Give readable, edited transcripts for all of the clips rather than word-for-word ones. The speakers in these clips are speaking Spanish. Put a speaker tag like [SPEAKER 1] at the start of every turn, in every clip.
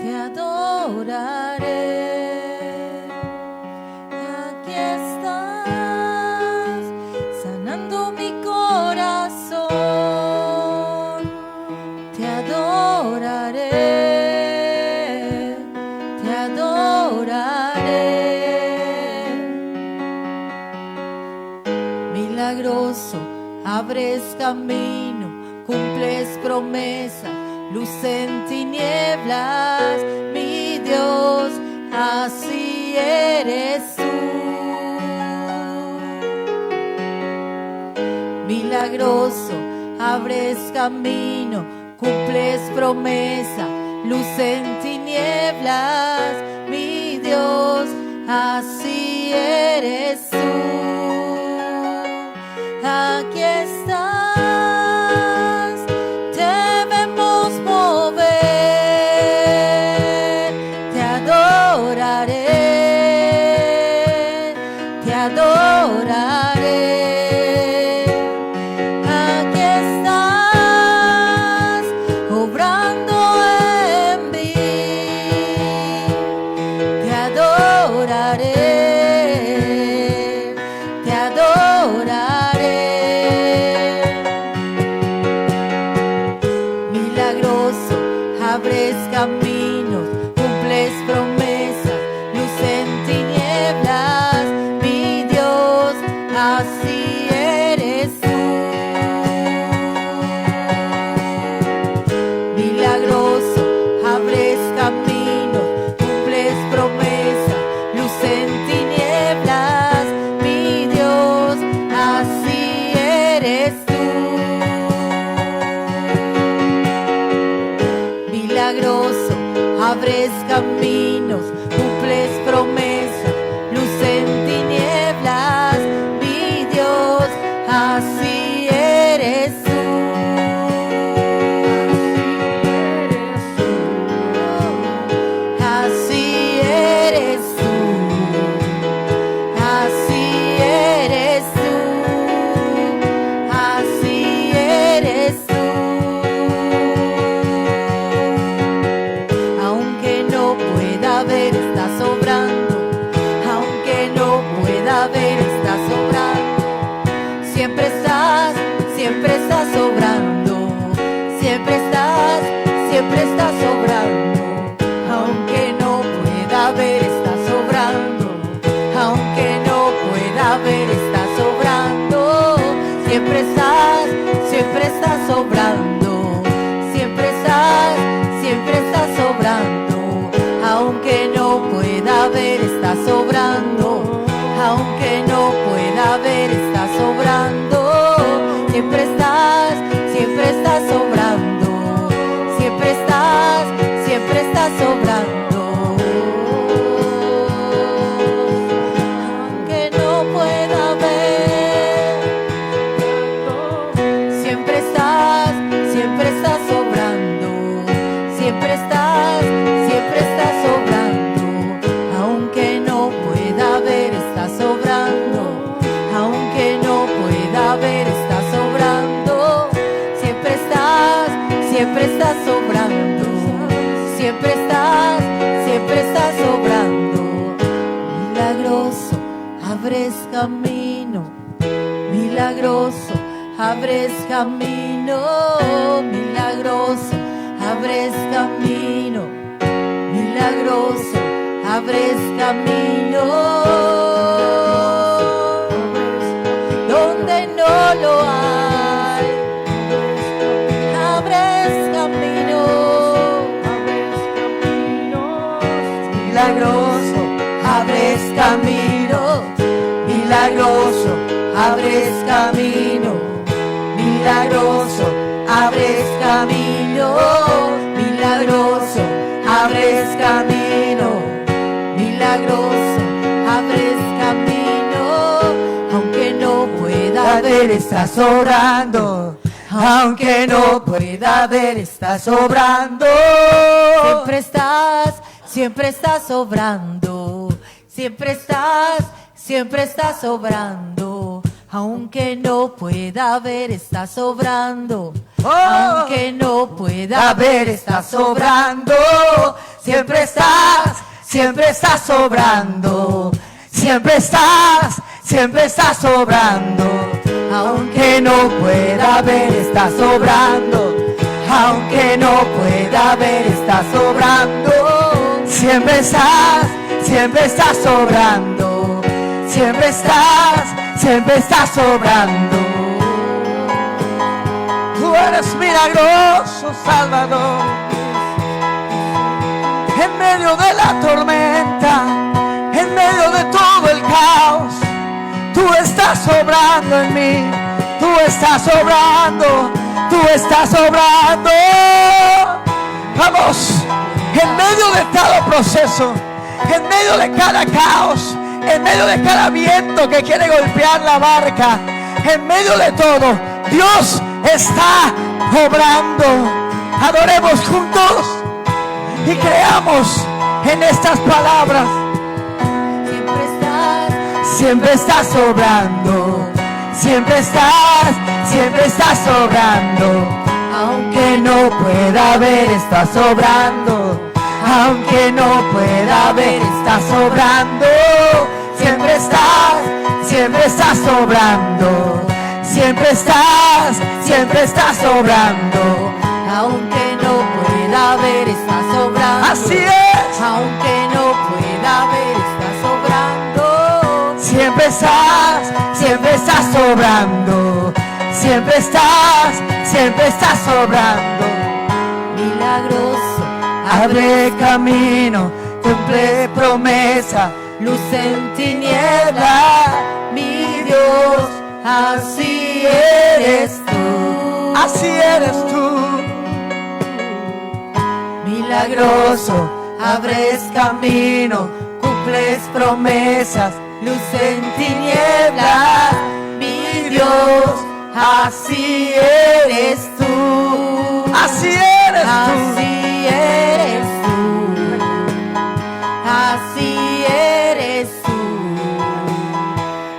[SPEAKER 1] te adoraré. Aquí estás, sanando mi corazón. Te adoraré, te adoraré. Milagroso, abres camino, cumples promesa, luz en tinieblas, mi Dios, así eres tú. Milagroso, abres camino, cumples promesa, luz en tinieblas, mi Dios, así eres tú. Aquí estás, debemos mover, te adoraré, te adoraré. Aquí estás, obrando en mí, te adoraré, te adoraré. Abres caminos, cumples promesas, luz en tinieblas, mi Dios, así eres tú. Milagroso, abres caminos, cumples promesas, luz en tinieblas, mi Dios, así eres tú. Milagroso, abres caminos, cumples promesas, luz en tinieblas, mi Dios, así eres tú. Así eres tú, así eres tú, así eres tú. Ver, estás sobrando, aunque no pueda ver, estás sobrando. Siempre estás sobrando, siempre estás sobrando. Aunque no pueda ver, estás sobrando, aunque no pueda ver, estás sobrando. Siempre estás sobrando, siempre estás sobrando. Aunque no pueda ver, está sobrando. Aunque no pueda ver, está sobrando. Siempre estás sobrando. Siempre estás sobrando. Aunque no pueda ver, siempre estás sobrando. Siempre estás sobrando, aunque no pueda ver, está sobrando, aunque no pueda ver, está sobrando, siempre estás sobrando, siempre estás sobrando. Milagroso, abres camino, milagroso, abres camino, milagroso, abres camino. Milagroso, abres camino donde no lo hay. Abres camino, milagroso, abres camino, milagroso, abres camino, milagroso, abres camino, milagroso. Abres camino, milagroso, abres camino, aunque no pueda ver, está sobrando, aunque no pueda ver, está sobrando. Siempre estás sobrando, siempre estás sobrando. Aunque no pueda ver, está sobrando.
[SPEAKER 2] Oh,
[SPEAKER 1] Aunque no pueda ver, está sobrando.
[SPEAKER 2] Siempre estás sobrando. Siempre estás sobrando. Aunque no pueda ver, está sobrando. Aunque no pueda ver, está sobrando. Siempre estás sobrando. Siempre estás sobrando. Tú eres milagroso, Salvador. En medio de la tormenta, en medio de todo el caos, tú estás sobrando en mí. Tú estás sobrando. Tú estás sobrando. Vamos, en medio de cada proceso, en medio de cada caos, en medio de cada viento que quiere golpear la barca, en medio de todo, Dios está obrando. Adoremos juntos y creamos en estas palabras. Siempre estás sobrando. Siempre estás sobrando. Aunque no pueda ver, está sobrando. Aunque no pueda ver, está sobrando. Siempre estás sobrando. Siempre estás sobrando.
[SPEAKER 1] Aunque no pueda ver, está sobrando.
[SPEAKER 2] Así es.
[SPEAKER 1] Aunque no pueda ver, está sobrando.
[SPEAKER 2] Siempre estás sobrando. Siempre estás sobrando.
[SPEAKER 1] Milagroso,
[SPEAKER 2] Abre camino, cumple promesa,
[SPEAKER 1] luz en tiniebla, mi Dios, así eres tú.
[SPEAKER 2] así eres tú.
[SPEAKER 1] Milagroso,
[SPEAKER 2] Abres camino, cumples promesas,
[SPEAKER 1] luz en tiniebla, mi Dios, así eres tú.
[SPEAKER 2] así eres tú.
[SPEAKER 1] Así eres tú. Así eres tú.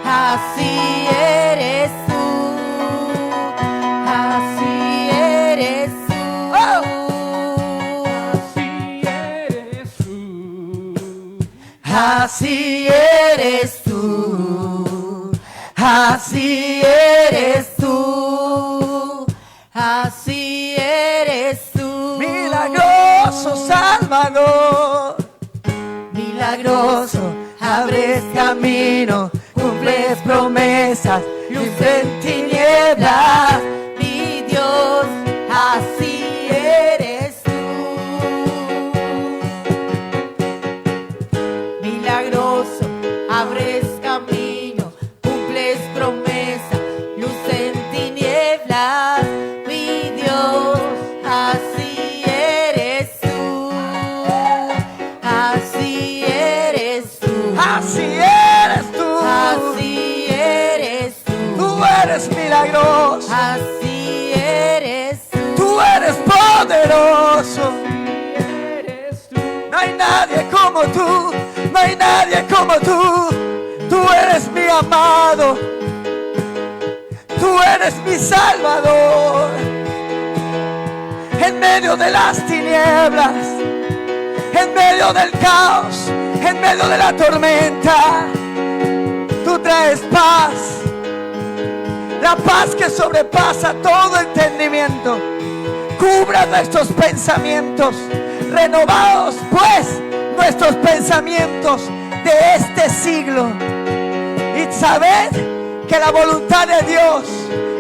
[SPEAKER 1] Así eres tú. Así eres tú.
[SPEAKER 2] Así eres tú. Así eres tú.
[SPEAKER 1] Así eres tú.
[SPEAKER 2] Milagroso Salvador.
[SPEAKER 1] Milagroso,
[SPEAKER 2] Abres camino, cumples promesas, luz en tinieblas.
[SPEAKER 1] mi Dios, así eres tú. Milagroso, abres camino, cumples promesa, luz en tinieblas, mi Dios, así eres tú. Así eres tú.
[SPEAKER 2] Así eres tú.
[SPEAKER 1] Así eres tú.
[SPEAKER 2] Tú eres milagroso.
[SPEAKER 1] Así eres tú.
[SPEAKER 2] Tú eres poderoso. No hay nadie como tú. No hay nadie como tú. Tú eres mi amado. Tú eres mi Salvador. En medio de las tinieblas, en medio del caos, en medio de la tormenta, tú traes paz. La paz que sobrepasa todo entendimiento. Cubra nuestros pensamientos. Renovados pues nuestros pensamientos de este siglo. Y sabed que la voluntad de Dios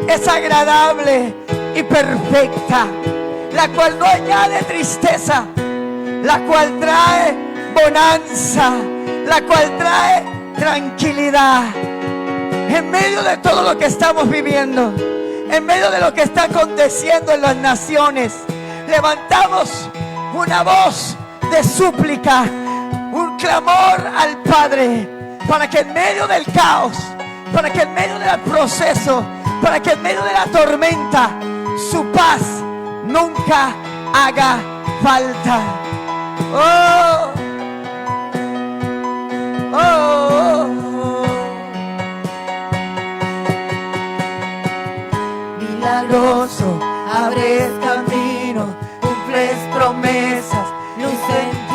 [SPEAKER 2] es agradable y perfecta, la cual no añade tristeza, la cual trae bonanza, la cual trae tranquilidad. En medio de todo lo que estamos viviendo, en medio de lo que está aconteciendo en las naciones, levantamos una voz de súplica, un clamor al Padre, para que en medio del caos, para que en medio del proceso, para que en medio de la tormenta, su paz nunca haga falta. Oh, oh, oh, oh.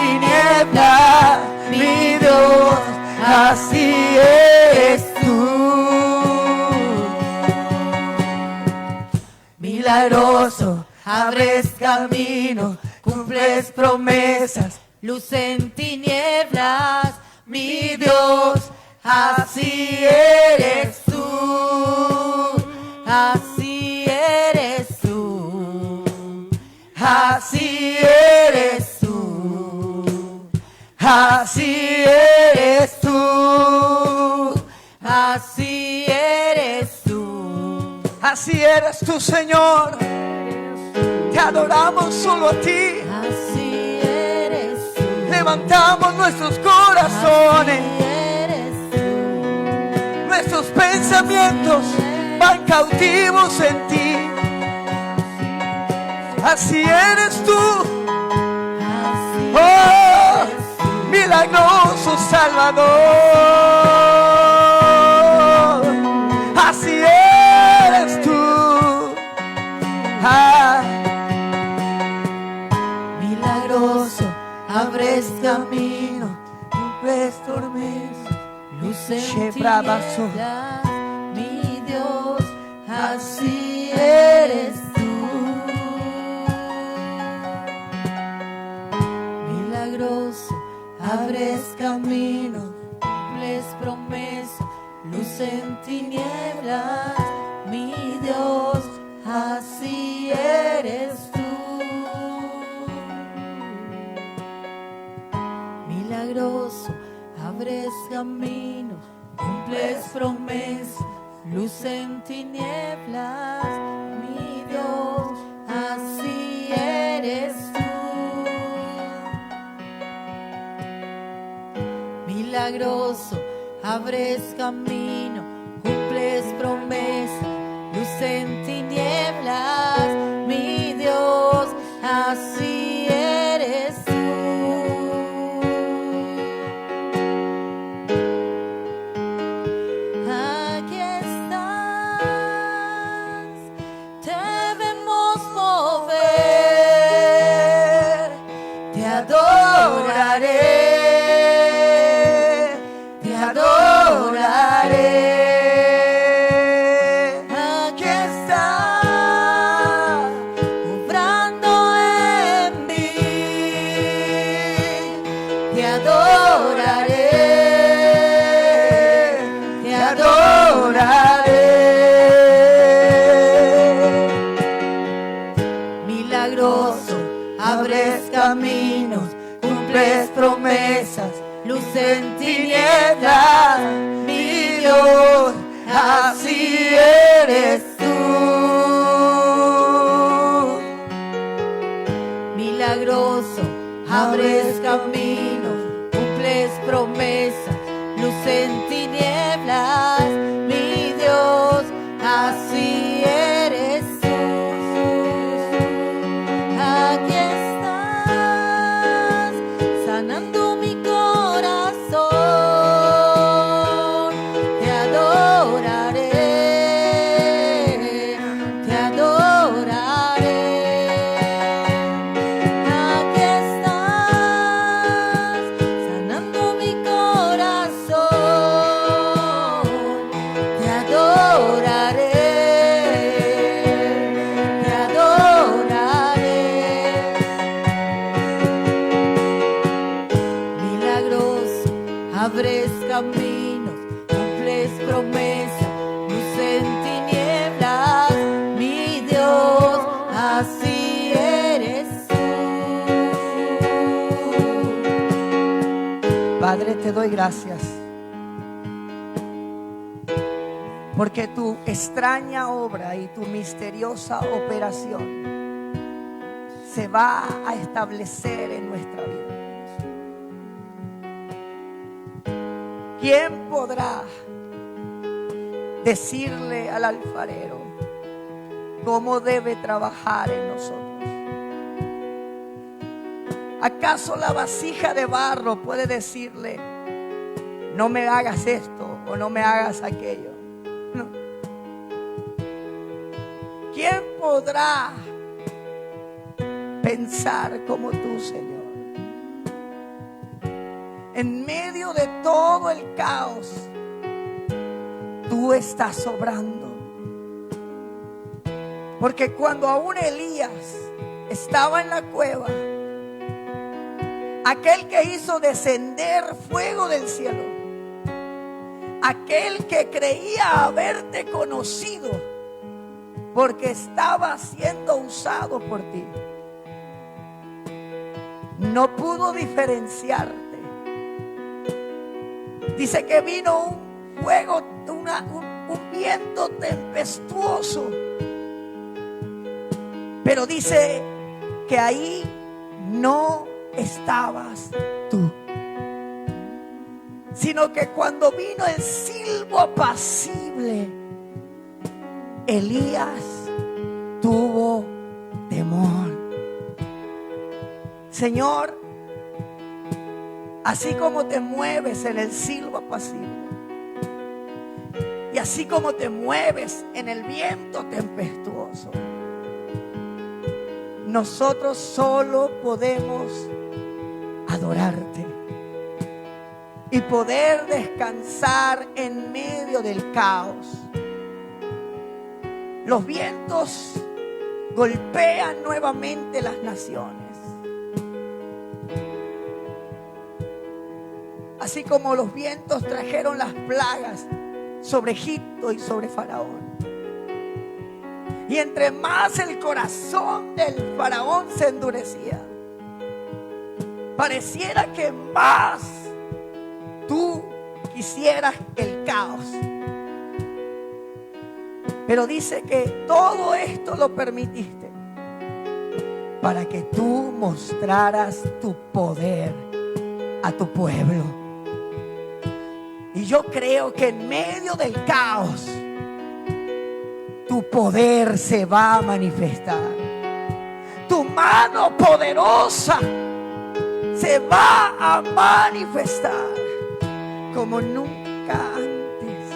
[SPEAKER 2] tinieblas, mi Dios, así eres tú. Milagroso, abres camino, cumples promesas,
[SPEAKER 1] luz en tinieblas,
[SPEAKER 2] mi Dios, así eres tú.
[SPEAKER 1] así eres tú,
[SPEAKER 2] Así eres tú, así eres tú,
[SPEAKER 1] así eres tú,
[SPEAKER 2] así eres tú, Señor. Te adoramos solo a ti,
[SPEAKER 1] así eres tú,
[SPEAKER 2] levantamos nuestros corazones,
[SPEAKER 1] así eres tú,
[SPEAKER 2] nuestros pensamientos van cautivos en ti. Así eres tú,
[SPEAKER 1] así
[SPEAKER 2] oh, milagroso Salvador. Así eres tú, ah,
[SPEAKER 1] milagroso,
[SPEAKER 2] abres camino, cumples promesas,
[SPEAKER 1] luz en
[SPEAKER 2] Shebrabaso.
[SPEAKER 1] tinieblas, mi Dios, así eres tú. Milagroso, abres camino, cumples promesas, luz en tinieblas, mi Dios, así eres tú. Milagroso, abres camino, cumples promesas, luz en tinieblas, mi Dios, así eres tú. Milagroso, abres camino, cumples promesas, luz en tinieblas, mi Dios, así eres tú. Aquí estás, te vemos mover, te adoraré. Te adoraré. Aquí está, obrando en mí. Te adoraré. Te adoraré. Milagroso, abres caminos, cumples promesas, luz en tinieblas, mi Dios, así eres tú. Milagroso, abres caminos, cumples promesas, luz en tinieblas, mi Dios, así eres tú. Aquí estás, sanando mi corazón. Te adoraré, te adoraré. Aquí estás, sanando mi corazón. Te adoraré, te adoraré. Milagroso, abres caminos, cumples promesas, luz en tinieblas, mi Dios, así eres tú.
[SPEAKER 2] Padre, te doy gracias porque tu extraña obra y tu misteriosa operación se va a establecer en nuestra vida. ¿Quién podrá decirle al alfarero cómo debe trabajar en nosotros? ¿Acaso la vasija de barro puede decirle, no me hagas esto o no me hagas aquello? No. ¿Quién podrá pensar como tú, Señor? En medio de todo el caos, tú estás obrando. Porque cuando aún Elías estaba en la cueva, aquel que hizo descender fuego del cielo, aquel que creía haberte conocido porque estaba siendo usado por ti, no pudo diferenciarte. Dice que vino un fuego, un viento tempestuoso, pero dice que ahí no estabas tú, sino que cuando vino el silbo apacible, Elías tuvo temor. Señor, así como te mueves en el silbo apacible y así como te mueves en el viento tempestuoso, nosotros solo podemos adorarte y poder descansar en medio del caos. Los vientos golpean nuevamente las naciones, así como los vientos trajeron las plagas sobre Egipto y sobre Faraón. Y entre más el corazón del faraón se endurecía, pareciera que más tú quisieras el caos. Pero dice que todo esto lo permitiste para que tú mostraras tu poder a tu pueblo. Y yo creo que en medio del caos, tu poder se va a manifestar. Tu mano poderosa se va a manifestar como nunca antes.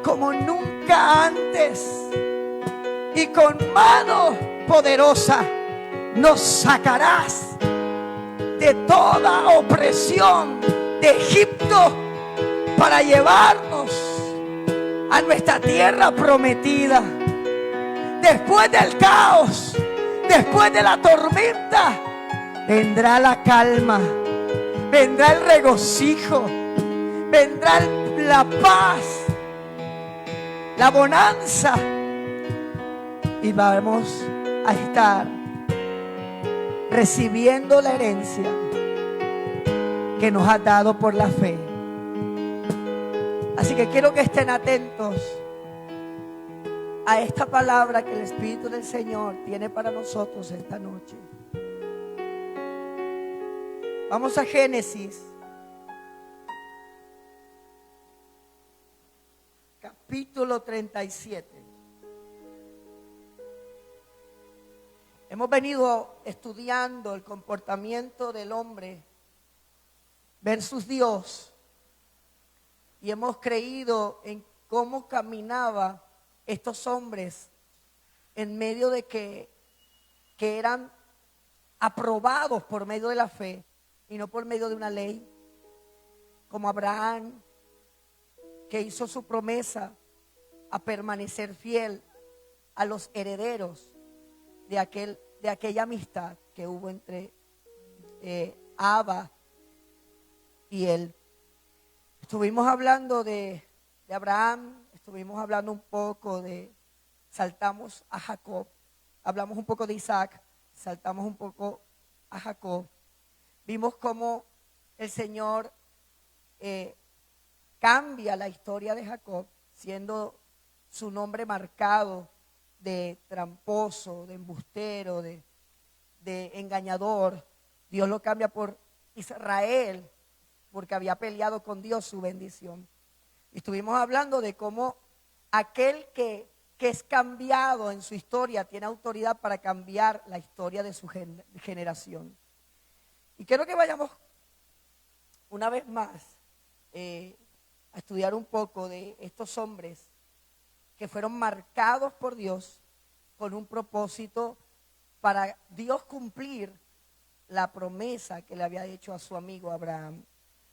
[SPEAKER 2] Como nunca antes. Y con mano poderosa nos sacarás de toda opresión de Egipto para llevarnos a nuestra tierra prometida. Después del caos, después de la tormenta, vendrá la calma, vendrá el regocijo, vendrá la paz, la bonanza, y vamos a estar recibiendo la herencia que nos ha dado por la fe. Así que quiero que estén atentos a esta palabra que el Espíritu del Señor tiene para nosotros esta noche. Vamos a Génesis, capítulo 37. Hemos venido estudiando el comportamiento del hombre versus Dios. Y hemos creído en cómo caminaban estos hombres en medio de que eran aprobados por medio de la fe y no por medio de una ley. Como Abraham, que hizo su promesa a permanecer fiel a los herederos de aquella amistad que hubo entre Abba y él. Estuvimos hablando de Abraham, estuvimos hablando un poco saltamos a Jacob, hablamos un poco de Isaac, saltamos un poco a Jacob. Vimos cómo el Señor cambia la historia de Jacob, siendo su nombre marcado de tramposo, de embustero, de engañador. Dios lo cambia por Israel, porque había peleado con Dios su bendición. Y estuvimos hablando de cómo aquel que es cambiado en su historia tiene autoridad para cambiar la historia de su generación. Y quiero que vayamos una vez más a estudiar un poco de estos hombres que fueron marcados por Dios con un propósito para Dios cumplir la promesa que le había hecho a su amigo Abraham.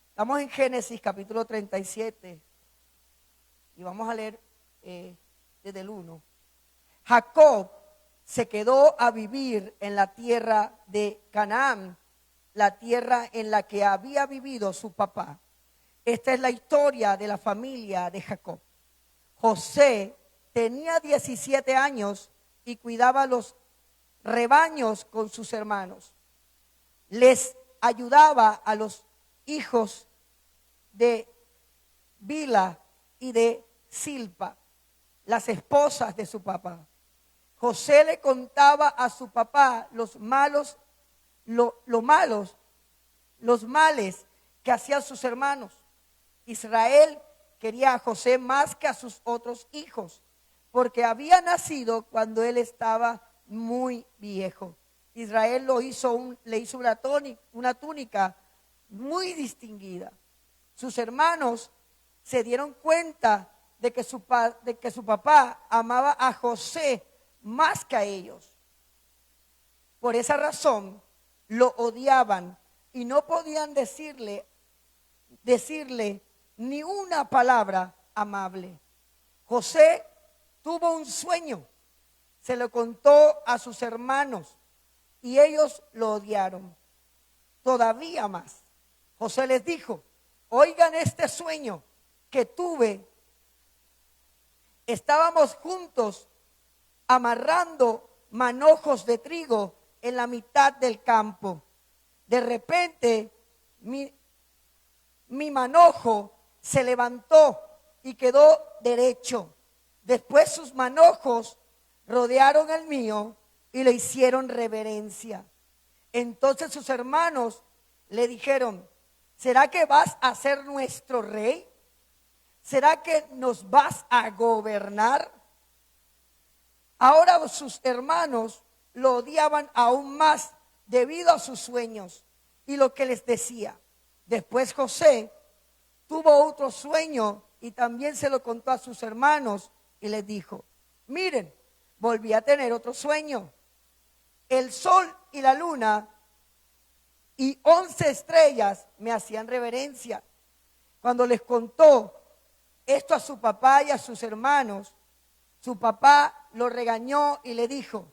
[SPEAKER 2] Estamos en Génesis capítulo 37 y vamos a leer desde el 1. Jacob se quedó a vivir en la tierra de Canaán, la tierra en la que había vivido su papá. Esta es la historia de la familia de Jacob. José tenía 17 años y cuidaba los rebaños con sus hermanos. Les ayudaba a los hijos de Bila y de Silpa, las esposas de su papá. José le contaba a su papá los males que hacían sus hermanos. Israel quería a José más que a sus otros hijos, porque había nacido cuando él estaba muy viejo. Israel le hizo una túnica muy distinguida. Sus hermanos se dieron cuenta de que su papá amaba a José más que a ellos. Por esa razón lo odiaban y no podían decirle ni una palabra amable. José tuvo un sueño, se lo contó a sus hermanos y ellos lo odiaron todavía más. José les dijo: oigan este sueño que tuve. Estábamos juntos amarrando manojos de trigo en la mitad del campo. De repente mi manojo se levantó y quedó derecho. Después sus manojos rodearon el mío y le hicieron reverencia. Entonces sus hermanos le dijeron: ¿será que vas a ser nuestro rey? ¿Será que nos vas a gobernar? Ahora sus hermanos lo odiaban aún más debido a sus sueños y lo que les decía. Después José tuvo otro sueño y también se lo contó a sus hermanos y les dijo: miren, volví a tener otro sueño. El sol y la luna y 11 estrellas me hacían reverencia. Cuando les contó esto a su papá y a sus hermanos, su papá lo regañó y le dijo: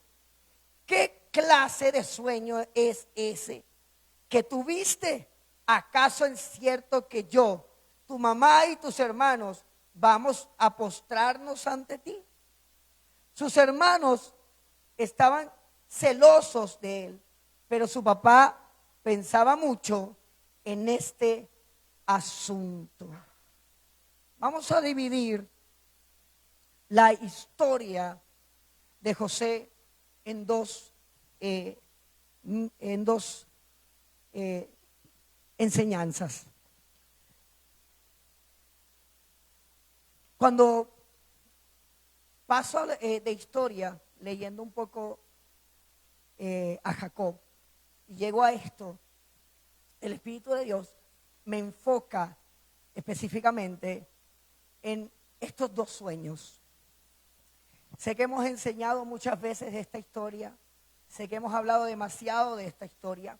[SPEAKER 2] ¿qué clase de sueño es ese que tuviste? ¿Acaso es cierto que yo, tu mamá y tus hermanos vamos a postrarnos ante ti? Sus hermanos estaban celosos de él, pero su papá pensaba mucho en este asunto. Vamos a dividir la historia de José en dos enseñanzas. Cuando paso de historia, leyendo un poco a Jacob, y llego a esto, el Espíritu de Dios me enfoca específicamente en estos dos sueños. Sé que hemos enseñado muchas veces de esta historia, sé que hemos hablado demasiado de esta historia,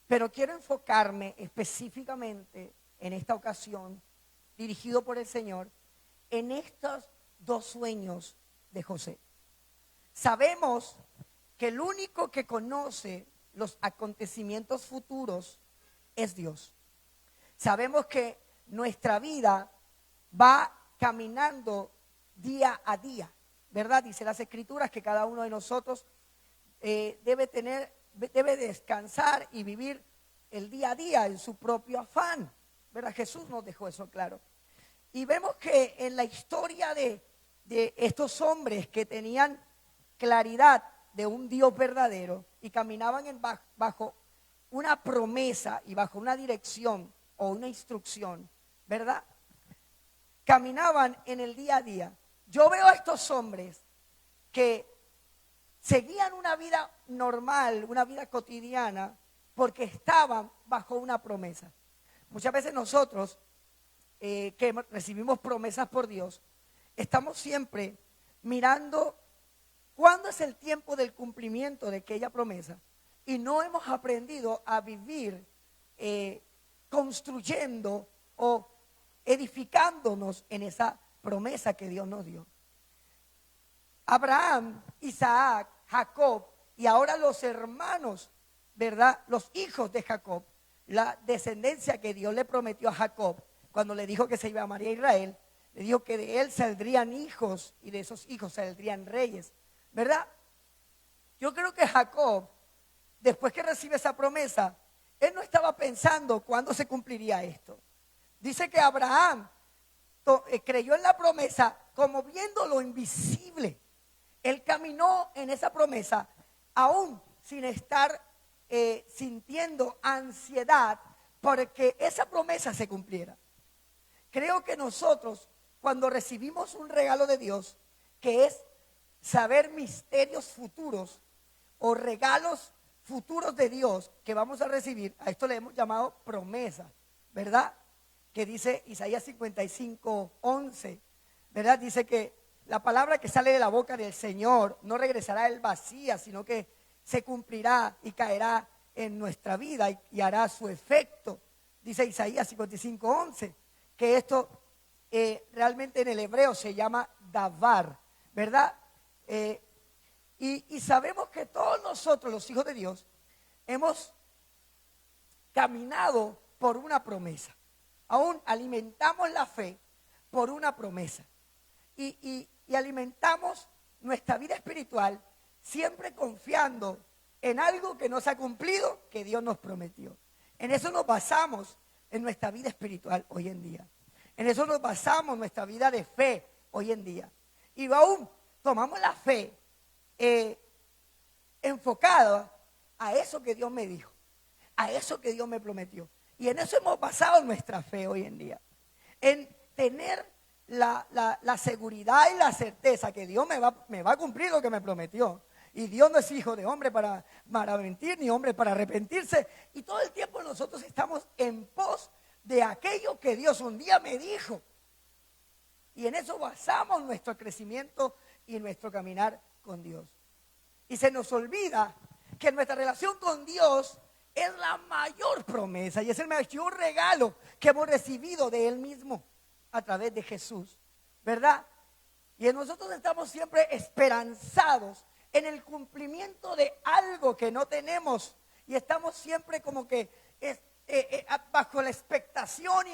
[SPEAKER 2] pero quiero enfocarme específicamente en esta ocasión, dirigido por el Señor, en estos dos sueños de José. Sabemos que el único que conoce los acontecimientos futuros es Dios. Sabemos que nuestra vida va caminando día a día, ¿verdad? Dice las Escrituras que cada uno de nosotros debe descansar y vivir el día a día en su propio afán, ¿verdad? Jesús nos dejó eso claro. Y vemos que en la historia de estos hombres que tenían claridad de un Dios verdadero y caminaban bajo una promesa y bajo una dirección o una instrucción, ¿verdad? Caminaban en el día a día. Yo veo a estos hombres que seguían una vida normal, una vida cotidiana, porque estaban bajo una promesa. Muchas veces nosotros que recibimos promesas por Dios, estamos siempre mirando cuándo es el tiempo del cumplimiento de aquella promesa, y no hemos aprendido a vivir construyendo o edificándonos en esa promesa que Dios nos dio. Abraham, Isaac, Jacob y ahora los hermanos, ¿verdad? Los hijos de Jacob, la descendencia que Dios le prometió a Jacob cuando le dijo que se iba a amar a Israel, le dijo que de él saldrían hijos y de esos hijos saldrían reyes, ¿verdad? Yo creo que Jacob, después que recibe esa promesa, él no estaba pensando cuándo se cumpliría esto. Dice que Abraham creyó en la promesa como viendo lo invisible. Él caminó en esa promesa aún sin estar sintiendo ansiedad porque esa promesa se cumpliera. Creo que nosotros, cuando recibimos un regalo de Dios, que es saber misterios futuros o regalos futuros de Dios que vamos a recibir, a esto le hemos llamado promesa, ¿verdad? Que dice Isaías 55:11, ¿verdad? Dice que la palabra que sale de la boca del Señor no regresará él vacía, sino que se cumplirá y caerá en nuestra vida y hará su efecto. Dice Isaías 55:11, que esto realmente en el hebreo se llama davar, ¿verdad? Y sabemos que todos nosotros, los hijos de Dios, hemos caminado por una promesa. Aún alimentamos la fe por una promesa. Y alimentamos nuestra vida espiritual siempre confiando en algo que no se ha cumplido, que Dios nos prometió. En eso nos basamos en nuestra vida espiritual hoy en día. En eso nos basamos nuestra vida de fe hoy en día. Y aún tomamos la fe enfocada a eso que Dios me dijo, a eso que Dios me prometió. Y en eso hemos basado nuestra fe hoy en día. En tener la seguridad y la certeza que Dios me va a cumplir lo que me prometió. Y Dios no es hijo de hombre para mentir, ni hombre para arrepentirse. Y todo el tiempo nosotros estamos en pos de aquello que Dios un día me dijo. Y en eso basamos nuestro crecimiento y nuestro caminar con Dios. Y se nos olvida que nuestra relación con Dios es la mayor promesa y es el mayor regalo que hemos recibido de Él mismo a través de Jesús, ¿verdad? Y nosotros estamos siempre esperanzados en el cumplimiento de algo que no tenemos y estamos siempre como que bajo la expectación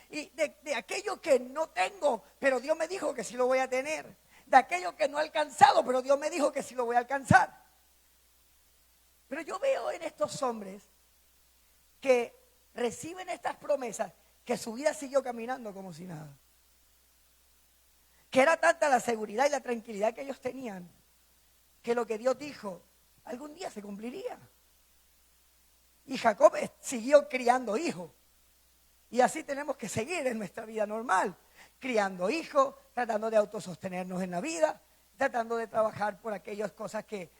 [SPEAKER 2] y de aquello que no tengo, pero Dios me dijo que sí lo voy a tener, de aquello que no he alcanzado, pero Dios me dijo que sí lo voy a alcanzar. Pero yo veo en estos hombres que reciben estas promesas que su vida siguió caminando como si nada. Que era tanta la seguridad y la tranquilidad que ellos tenían, que lo que Dios dijo algún día se cumpliría. Y Jacob siguió criando hijos. Y así tenemos que seguir en nuestra vida normal, criando hijos, tratando de autosostenernos en la vida, tratando de trabajar por aquellas cosas que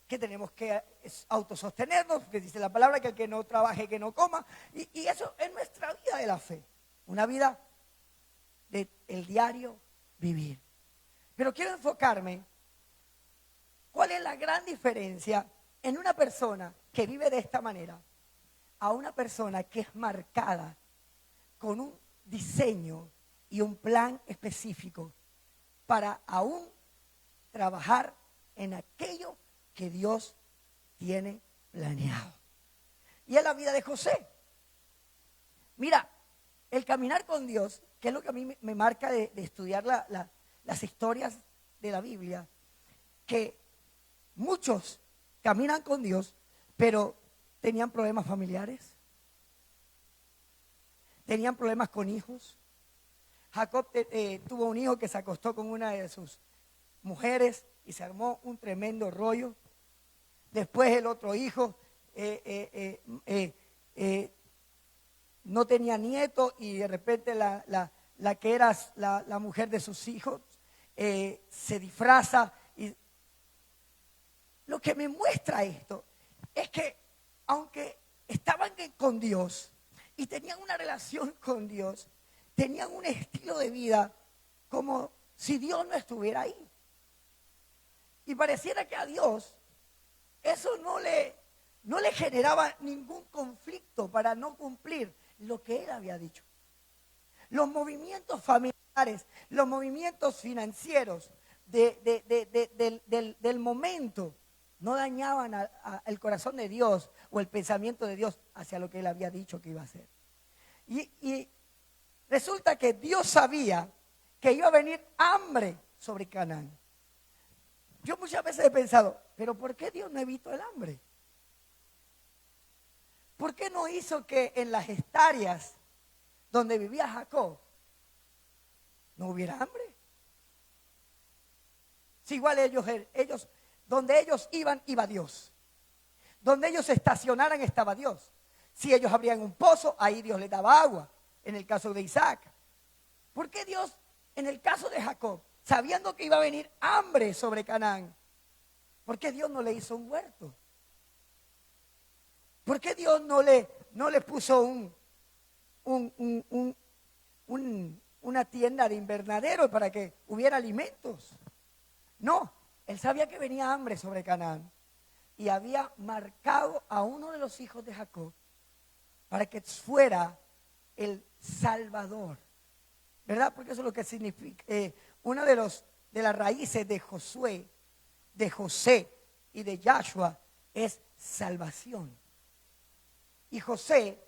[SPEAKER 2] tenemos que autosostenernos, que dice la palabra que el que no trabaje, que no coma. Y eso es nuestra vida de la fe, una vida del diario vivir. Pero quiero enfocarme, ¿cuál es la gran diferencia en una persona que vive de esta manera a una persona que es marcada con un diseño y un plan específico para aún trabajar en aquello que Dios tiene planeado? Y es la vida de José. Mira, el caminar con Dios, que es lo que a mí me marca de estudiar las historias de la Biblia, que muchos caminan con Dios, pero tenían problemas familiares, tenían problemas con hijos. Jacob tuvo un hijo que se acostó con una de sus mujeres y se armó un tremendo rollo. Después el otro hijo no tenía nieto y de repente la que era la mujer de sus hijos se disfraza. Y lo que me muestra esto es que aunque estaban con Dios y tenían una relación con Dios, tenían un estilo de vida como si Dios no estuviera ahí. Y pareciera que a Dios eso no le generaba ningún conflicto para no cumplir lo que él había dicho. Los movimientos familiares, los movimientos financieros del momento no dañaban el corazón de Dios o el pensamiento de Dios hacia lo que él había dicho que iba a hacer. Y resulta que Dios sabía que iba a venir hambre sobre Canaán. Yo muchas veces he pensado, pero ¿por qué Dios no evitó el hambre? ¿Por qué no hizo que en las hectáreas donde vivía Jacob no hubiera hambre? Si igual ellos, donde ellos iban, iba Dios. Donde ellos se estacionaran, estaba Dios. Si ellos abrían un pozo, ahí Dios les daba agua. En el caso de Isaac. ¿Por qué Dios, en el caso de Jacob, sabiendo que iba a venir hambre sobre Canaán, por qué Dios no le hizo un huerto? ¿Por qué Dios no le puso una tienda de invernadero para que hubiera alimentos? No, él sabía que venía hambre sobre Canaán y había marcado a uno de los hijos de Jacob para que fuera el Salvador, ¿verdad? Porque eso es lo que significa. Una de las raíces de Josué, de José y de Yahshua es salvación. Y José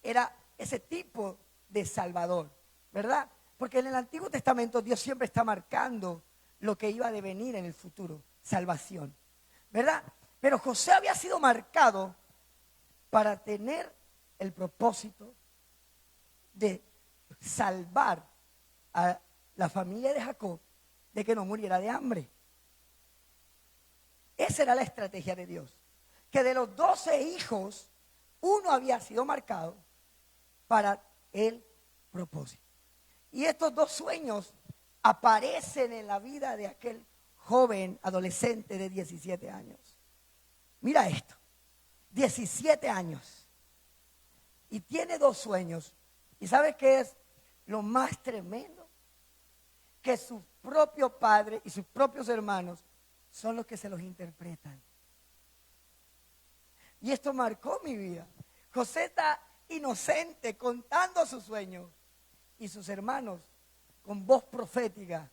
[SPEAKER 2] era ese tipo de Salvador, ¿verdad? Porque en el Antiguo Testamento Dios siempre está marcando lo que iba a devenir en el futuro, salvación, ¿verdad? Pero José había sido marcado para tener el propósito de salvar a la familia de Jacob de que no muriera de hambre. Esa era la estrategia de Dios, que de los 12 hijos, uno había sido marcado para el propósito. Y estos dos sueños aparecen en la vida de aquel joven adolescente de 17 años. Mira esto, 17 años. Y tiene dos sueños. ¿Y sabes qué es lo más tremendo? Que su propio padre y sus propios hermanos son los que se los interpretan. Y esto marcó mi vida. José está inocente contando sus sueños y sus hermanos con voz profética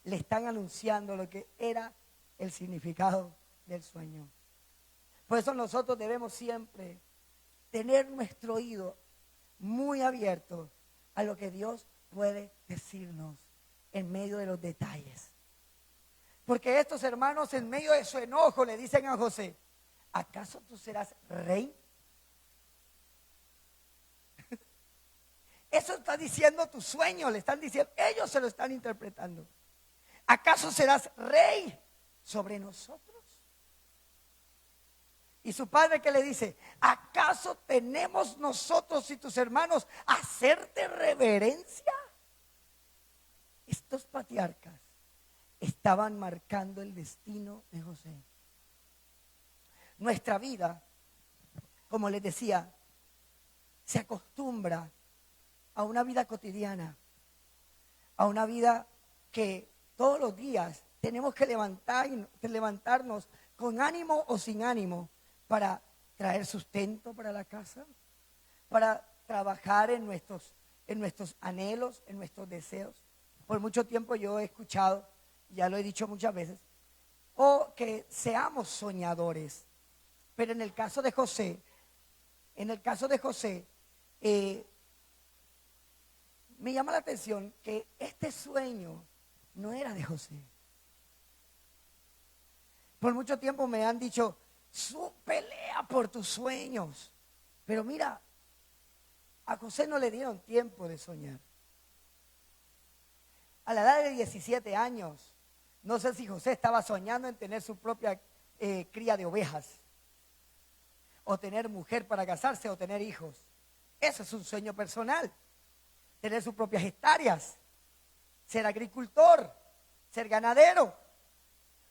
[SPEAKER 2] le están anunciando lo que era el significado del sueño. Por eso nosotros debemos siempre tener nuestro oído muy abierto a lo que Dios puede decirnos en medio de los detalles. Porque estos hermanos en medio de su enojo le dicen a José, ¿acaso tú serás rey? Eso está diciendo tu sueño, le están diciendo, ellos se lo están interpretando. ¿Acaso serás rey sobre nosotros? Y su padre que le dice, ¿acaso tenemos nosotros y tus hermanos hacerte reverencia? Estos patriarcas estaban marcando el destino de José. Nuestra vida, como les decía, se acostumbra a una vida cotidiana, a una vida que todos los días tenemos que levantarnos con ánimo o sin ánimo para traer sustento para la casa, para trabajar en nuestros anhelos, en nuestros deseos. Por mucho tiempo yo he escuchado, ya lo he dicho muchas veces, que seamos soñadores. Pero en el caso de José, me llama la atención que este sueño no era de José. Por mucho tiempo me han dicho, pelea por tus sueños. Pero mira, a José no le dieron tiempo de soñar. A la edad de 17 años, no sé si José estaba soñando en tener su propia cría de ovejas, o tener mujer para casarse, o tener hijos. Eso es un sueño personal. Tener sus propias hectáreas, ser agricultor, ser ganadero.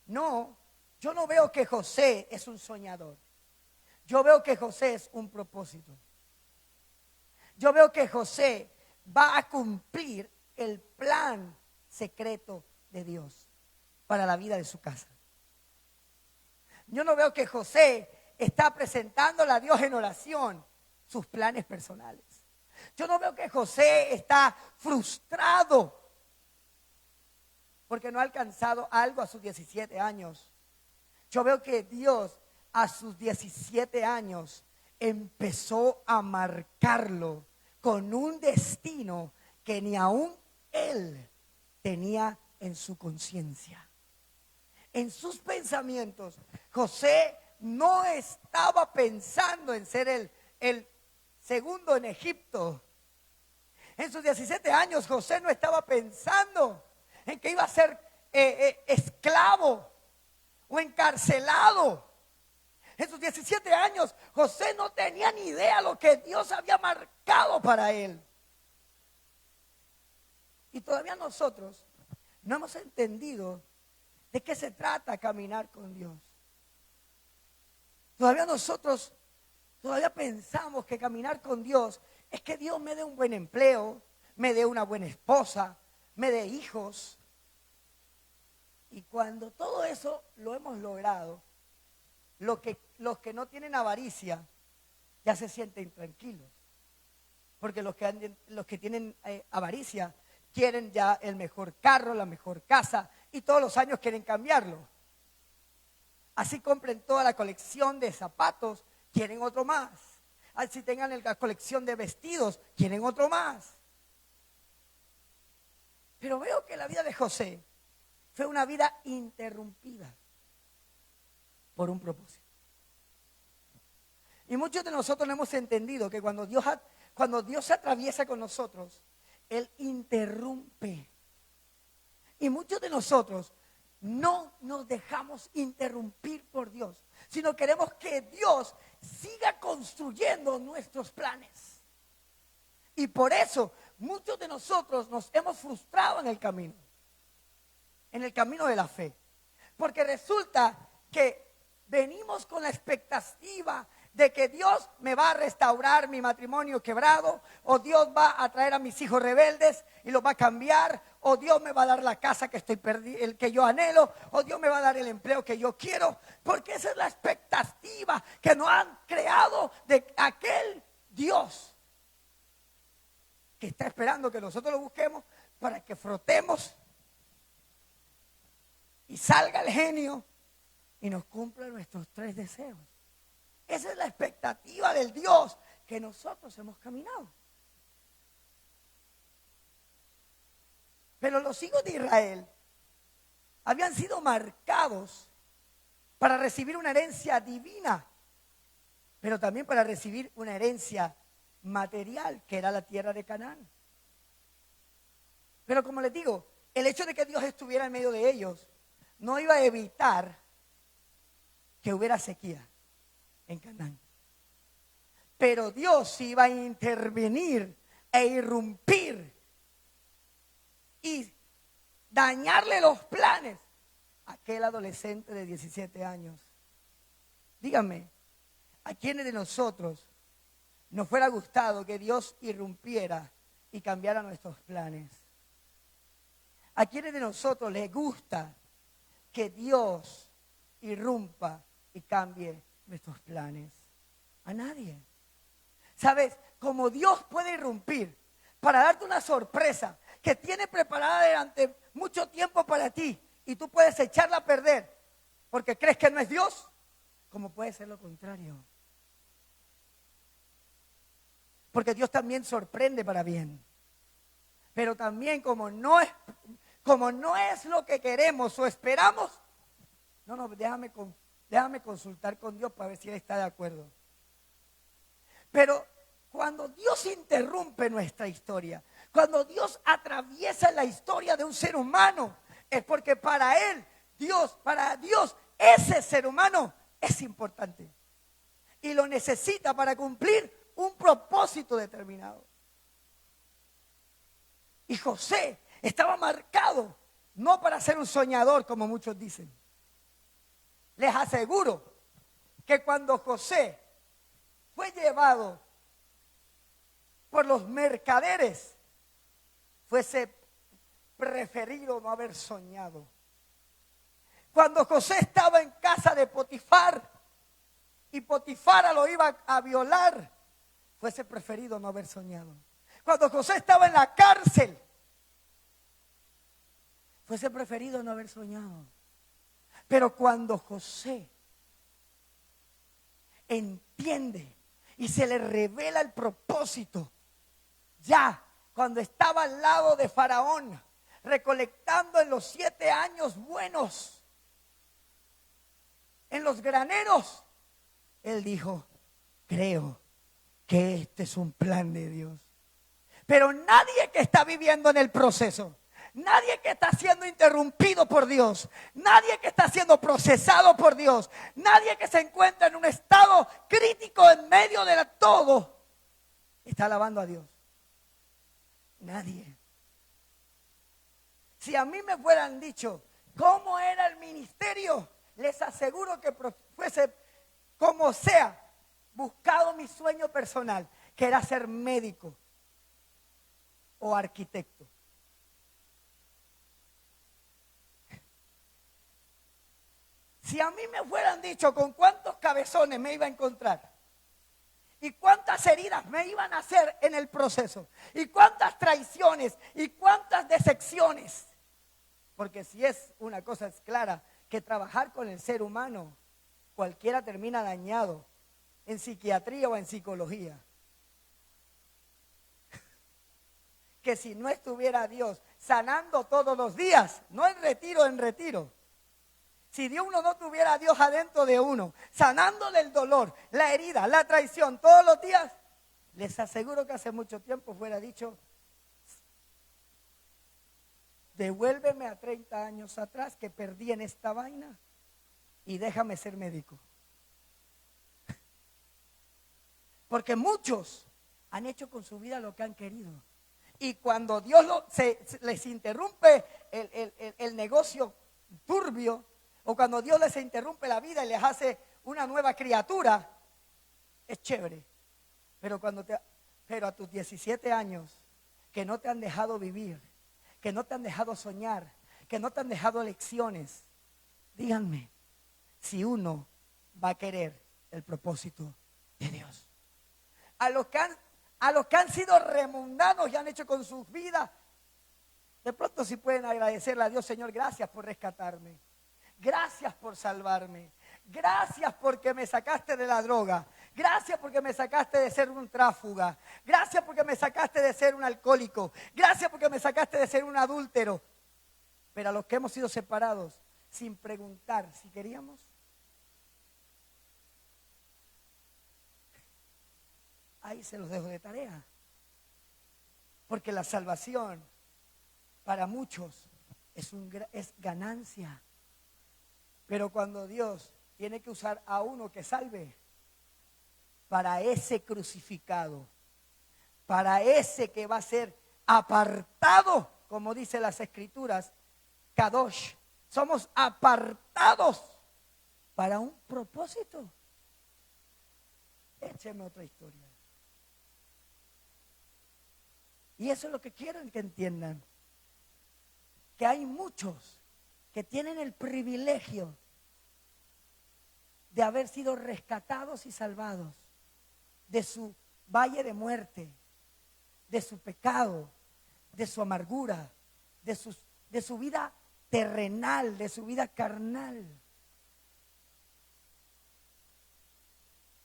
[SPEAKER 2] No, yo no veo que José es un soñador. Yo veo que José es un propósito. Yo veo que José va a cumplir el plan secreto de Dios para la vida de su casa. Yo no veo que José está presentándole a Dios en oración sus planes personales. Yo no veo que José está frustrado porque no ha alcanzado algo a sus 17 años. Yo veo que Dios a sus 17 años empezó a marcarlo con un destino que ni aún él tenía en su conciencia. En sus pensamientos, José no estaba pensando en ser el segundo en Egipto. En sus 17 años, José no estaba pensando en que iba a ser esclavo o encarcelado. En sus 17 años, José no tenía ni idea lo que Dios había marcado para él. Y todavía nosotros no hemos entendido de qué se trata caminar con Dios. Todavía pensamos que caminar con Dios es que Dios me dé un buen empleo, me dé una buena esposa, me dé hijos. Y cuando todo eso lo hemos logrado, los que no tienen avaricia ya se sienten tranquilos. Porque los que tienen avaricia quieren ya el mejor carro, la mejor casa y todos los años quieren cambiarlo. Así compren toda la colección de zapatos, quieren otro más. Así tengan la colección de vestidos, quieren otro más. Pero veo que la vida de José fue una vida interrumpida por un propósito. Y muchos de nosotros no hemos entendido que cuando Dios se atraviesa con nosotros, Él interrumpe. Y muchos de nosotros no nos dejamos interrumpir por Dios, sino queremos que Dios siga construyendo nuestros planes. Y por eso muchos de nosotros nos hemos frustrado en el camino de la fe. Porque resulta que venimos con la expectativa de que Dios me va a restaurar mi matrimonio quebrado, o Dios va a traer a mis hijos rebeldes y los va a cambiar, o Dios me va a dar la casa el que yo anhelo, o Dios me va a dar el empleo que yo quiero, porque esa es la expectativa que nos han creado de aquel Dios que está esperando que nosotros lo busquemos para que frotemos y salga el genio y nos cumpla nuestros 3 deseos. Esa es la expectativa del Dios que nosotros hemos caminado. Pero los hijos de Israel habían sido marcados para recibir una herencia divina, pero también para recibir una herencia material, que era la tierra de Canaán. Pero como les digo, el hecho de que Dios estuviera en medio de ellos no iba a evitar que hubiera sequía en Canaán. Pero Dios iba a intervenir e irrumpir y dañarle los planes a aquel adolescente de 17 años. Díganme, ¿a quiénes de nosotros nos fuera gustado que Dios irrumpiera y cambiara nuestros planes? ¿A quiénes de nosotros les gusta que Dios irrumpa y cambie nuestros planes? A nadie. ¿Sabes? Como Dios puede irrumpir para darte una sorpresa que tiene preparada durante mucho tiempo para ti y tú puedes echarla a perder porque crees que no es Dios, como puede ser lo contrario. Porque Dios también sorprende para bien. Pero también como no es lo que queremos o esperamos, déjame consultar con Dios para ver si Él está de acuerdo. Pero cuando Dios interrumpe nuestra historia, cuando Dios atraviesa la historia de un ser humano, es porque para Dios, ese ser humano es importante. Y lo necesita para cumplir un propósito determinado. Y José estaba marcado, no para ser un soñador como muchos dicen. Les aseguro que cuando José fue llevado por los mercaderes, fuese preferido no haber soñado. Cuando José estaba en casa de Potifar y Potifar lo iba a violar, fuese preferido no haber soñado. Cuando José estaba en la cárcel, fuese preferido no haber soñado. Pero cuando José entiende y se le revela el propósito, ya cuando estaba al lado de Faraón, recolectando en los 7 años buenos, en los graneros, él dijo: creo que este es un plan de Dios. Pero nadie que está viviendo en el proceso, nadie que está siendo interrumpido por Dios, nadie que está siendo procesado por Dios, nadie que se encuentra en un estado crítico en medio de todo, está alabando a Dios. Nadie. Si a mí me fueran dicho cómo era el ministerio, les aseguro que fuese como sea, buscado mi sueño personal, que era ser médico o arquitecto. Si a mí me fueran dicho con cuántos cabezones me iba a encontrar y cuántas heridas me iban a hacer en el proceso y cuántas traiciones y cuántas decepciones, porque si es una cosa es clara, que trabajar con el ser humano, cualquiera termina dañado en psiquiatría o en psicología. Que si no estuviera Dios sanando todos los días, no en retiro, si uno no tuviera a Dios adentro de uno, sanándole el dolor, la herida, la traición todos los días, les aseguro que hace mucho tiempo fuera dicho: devuélveme a 30 años atrás que perdí en esta vaina y déjame ser médico. Porque muchos han hecho con su vida lo que han querido. Y cuando Dios les interrumpe el negocio turbio, o cuando Dios les interrumpe la vida y les hace una nueva criatura, es chévere. Pero a tus 17 años, que no te han dejado vivir, que no te han dejado soñar, que no te han dejado lecciones, díganme si uno va a querer el propósito de Dios. A los que han sido remundados y han hecho con sus vidas, de pronto si pueden agradecerle a Dios: Señor, gracias por rescatarme, gracias por salvarme, gracias porque me sacaste de la droga, gracias porque me sacaste de ser un tráfuga, gracias porque me sacaste de ser un alcohólico, gracias porque me sacaste de ser un adúltero. Pero a los que hemos sido separados sin preguntar si queríamos, ahí se los dejo de tarea. Porque la salvación para muchos es ganancia. Pero cuando Dios tiene que usar a uno que salve, para ese crucificado, para ese que va a ser apartado, como dice las Escrituras, Kadosh, somos apartados para un propósito. Écheme otra historia. Y eso es lo que quiero que entiendan, que hay muchos que tienen el privilegio de haber sido rescatados y salvados de su valle de muerte, de su pecado, de su amargura, de su vida terrenal, de su vida carnal.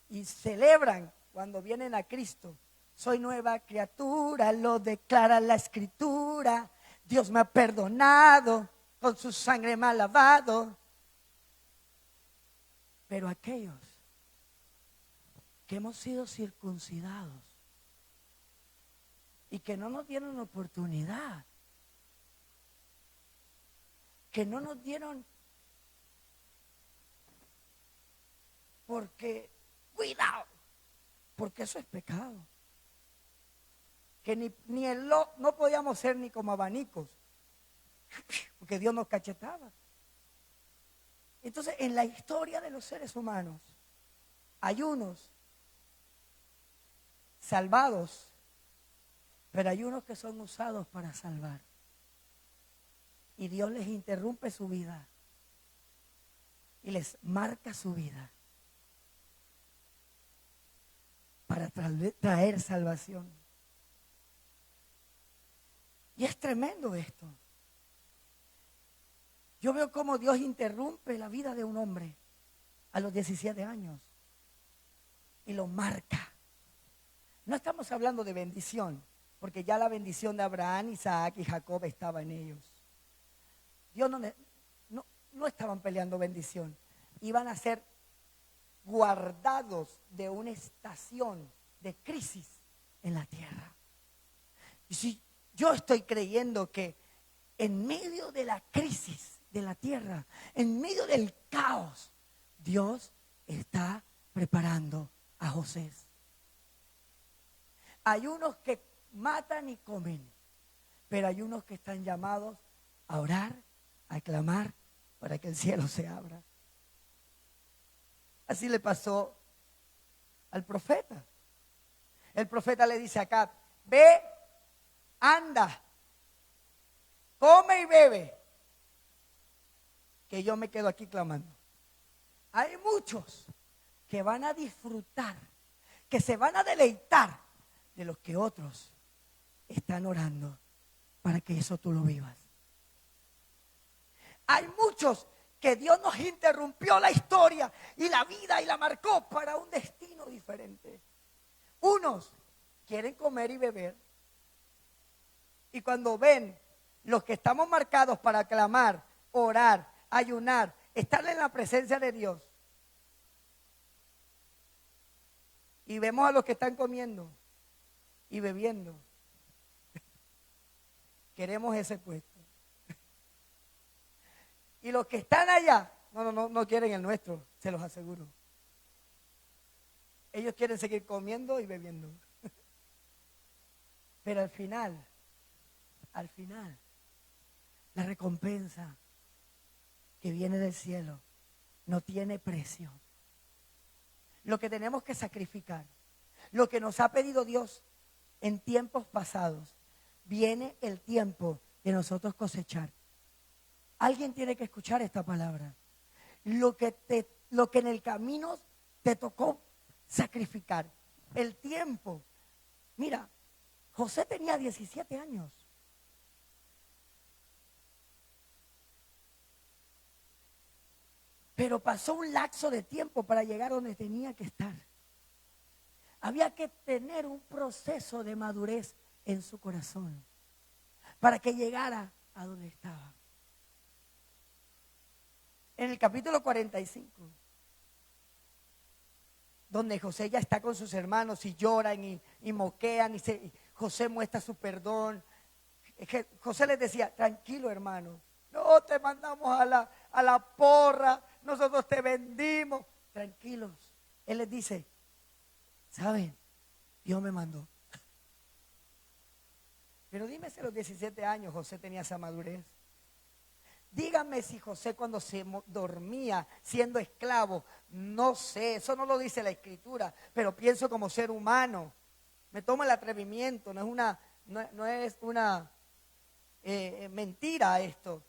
[SPEAKER 2] Y celebran cuando vienen a Cristo: soy nueva criatura, lo declara la Escritura, Dios me ha perdonado, con su sangre me ha lavado. Pero aquellos que hemos sido circuncidados y que no nos dieron oportunidad, que no nos dieron, porque, cuidado, porque eso es pecado. Que no podíamos ser ni como abanicos, porque Dios nos cachetaba. Entonces, en la historia de los seres humanos, hay unos salvados, pero hay unos que son usados para salvar. Y Dios les interrumpe su vida y les marca su vida para traer salvación. Y es tremendo esto. Yo veo cómo Dios interrumpe la vida de un hombre a los 17 años y lo marca. No estamos hablando de bendición, porque ya la bendición de Abraham, Isaac y Jacob estaba en ellos. Dios no estaban peleando bendición, iban a ser guardados de una estación de crisis en la tierra. Y si yo estoy creyendo que en medio de la crisis de la tierra, en medio del caos, Dios está preparando a José. Hay unos que matan y comen, pero hay unos que están llamados a orar, a clamar para que el cielo se abra. Así le pasó al profeta. El profeta le dice a Acab: ve, anda, come y bebe, que yo me quedo aquí clamando. Hay muchos que van a disfrutar, que se van a deleitar de los que otros están orando para que eso tú lo vivas. Hay muchos que Dios nos interrumpió la historia y la vida y la marcó para un destino diferente. Unos quieren comer y beber, y cuando ven los que estamos marcados para clamar, orar, ayunar, estar en la presencia de Dios, y vemos a los que están comiendo y bebiendo, queremos ese puesto. Y los que están allá, no quieren el nuestro, se los aseguro. Ellos quieren seguir comiendo y bebiendo. Pero al final, la recompensa que viene del cielo no tiene precio. Lo que tenemos que sacrificar, lo que nos ha pedido Dios en tiempos pasados, viene el tiempo de nosotros cosechar. Alguien tiene que escuchar esta palabra. Lo que en el camino te tocó sacrificar, el tiempo. Mira, José tenía 17 años. Pero pasó un lapso de tiempo para llegar donde tenía que estar. Había que tener un proceso de madurez en su corazón para que llegara a donde estaba. En el capítulo 45, donde José ya está con sus hermanos y lloran y moquean y José muestra su perdón. José les decía: tranquilo, hermano, no te mandamos a la porra, nosotros te vendimos, tranquilos. Él les dice: ¿saben? Dios me mandó. Pero dime si a los 17 años José tenía esa madurez. Díganme si José, cuando se dormía siendo esclavo, no sé, eso no lo dice la Escritura, pero pienso como ser humano, me tomo el atrevimiento, no es una mentira esto.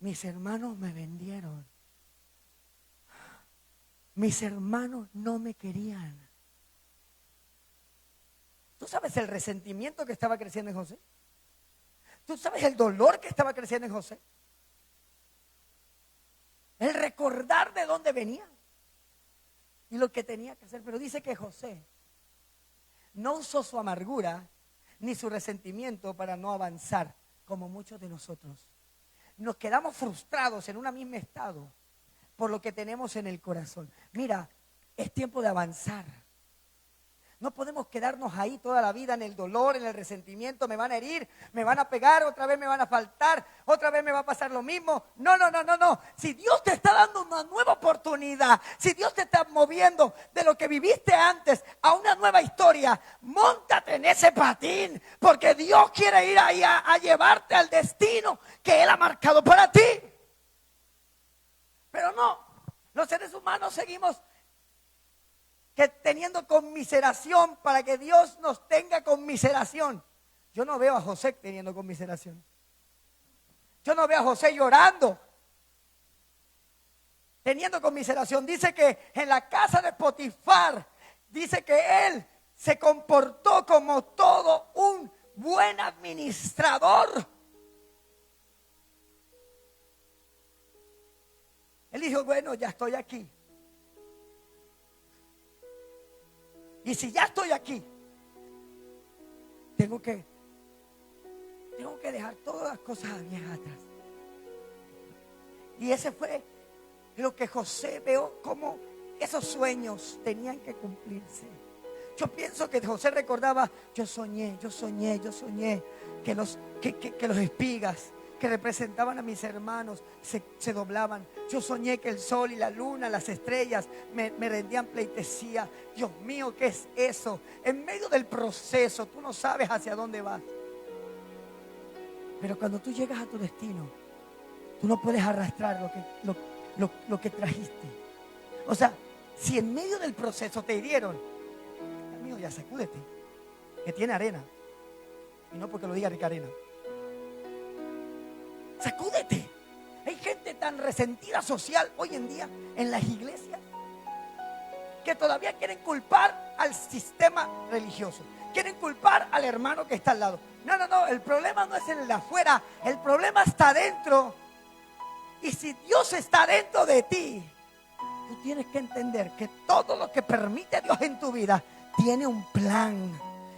[SPEAKER 2] Mis hermanos me vendieron, mis hermanos no me querían. ¿Tú sabes el resentimiento que estaba creciendo en José? ¿Tú sabes el dolor que estaba creciendo en José? El recordar de dónde venía y lo que tenía que hacer. Pero dice que José no usó su amargura ni su resentimiento para no avanzar, como muchos de nosotros. Nos quedamos frustrados en un mismo estado por lo que tenemos en el corazón. Mira, es tiempo de avanzar. No podemos quedarnos ahí toda la vida en el dolor, en el resentimiento. Me van a herir, me van a pegar, otra vez me van a faltar, otra vez me va a pasar lo mismo. No. Si Dios te está dando una nueva oportunidad, si Dios te está moviendo de lo que viviste antes a una nueva historia, móntate en ese patín, porque Dios quiere ir ahí a llevarte al destino que Él ha marcado para ti. Pero no, los seres humanos seguimos teniendo conmiseración para que Dios nos tenga conmiseración. Yo no veo a José teniendo conmiseración. Yo no veo a José llorando teniendo conmiseración. Dice que en la casa de Potifar, dice que él se comportó como todo un buen administrador. Él dijo, bueno, ya estoy aquí. Y si ya estoy aquí, tengo que dejar todas las cosas viejas atrás. Y ese fue lo que José veo, como esos sueños tenían que cumplirse. Yo pienso que José recordaba, yo soñé que los espigas que representaban a mis hermanos se doblaban. Yo soñé que el sol y la luna, las estrellas me rendían pleitesía. Dios mío, ¿qué es eso? En medio del proceso tú no sabes hacia dónde vas. Pero cuando tú llegas a tu destino, tú no puedes arrastrar lo que trajiste. O sea, si en medio del proceso te hirieron, amigo, ya sacúdete, que tiene arena. Y no porque lo diga Rica Arena. Sacúdete. Hay gente tan resentida social hoy en día en las iglesias que todavía quieren culpar al sistema religioso. Quieren culpar al hermano que está al lado. No, el problema no es en el de afuera, el problema está dentro. Y si Dios está dentro de ti, tú tienes que entender que todo lo que permite Dios en tu vida tiene un plan.